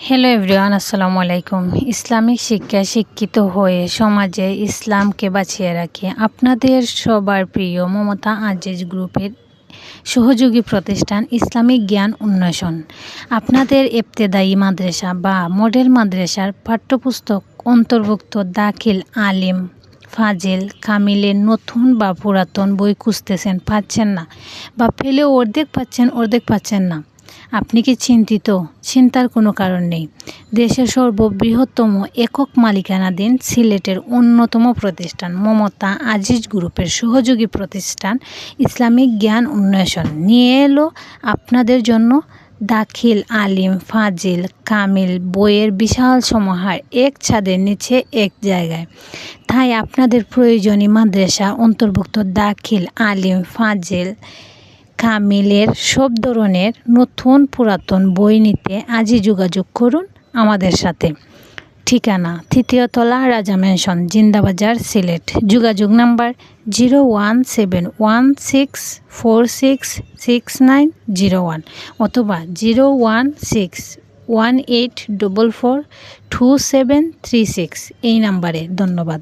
Hello everyone, আসসালামু আলাইকুম। Islamic শিক্ষায় শিক্ষিত হয়ে সমাজে ইসলামকে বাঁচিয়ে রাখে আপনাদের সবার প্রিয় মমতা আজিজ গ্রুপের সহযোগী প্রতিষ্ঠান ইসলামিক জ্ঞান উন্মেষণ আপনাদের ইবতেদায়ী মাদ্রাসা বা মডেল মাদ্রাসার পাঠ্যপুস্তক অন্তর্ভুক্ত দাখিল, আলিম, ফাজিল, কামিলের নতুন বা পুরাতন বই খুঁজতেছেন, পাচ্ছেন না, বা পেলেও অর্ধেক পাচ্ছেন না। আপনি কি চিন্তিত? চিন্তার কোনো কারণ নেই। দেশের সর্ববৃহত্তম একক মালিকানাধীন সিলেটের অন্যতম প্রতিষ্ঠান মমতা আজিজ গ্রুপের সহযোগী প্রতিষ্ঠান ইসলামিক জ্ঞান উন্মেষণ নিয়ে এলো আপনাদের জন্য দাখিল, আলিম, ফাজিল, কামিল বইয়ের বিশাল সমাহার এক ছাদের নিচে এক জায়গায়। তাই আপনাদের প্রয়োজনীয় মাদ্রাসা অন্তর্ভুক্ত দাখিল, আলিম, ফাজিল, কামিলের সব ধরনের নতুন পুরাতন বই নিতে আজই যোগাযোগ করুন আমাদের সাথে। ঠিকানা 3য় তলা, রাজা ম্যানশন, জিন্দাবাজার, সিলেট। যোগাযোগ নাম্বার 01714666901 অথবা 01618442736 এই নাম্বারে। ধন্যবাদ।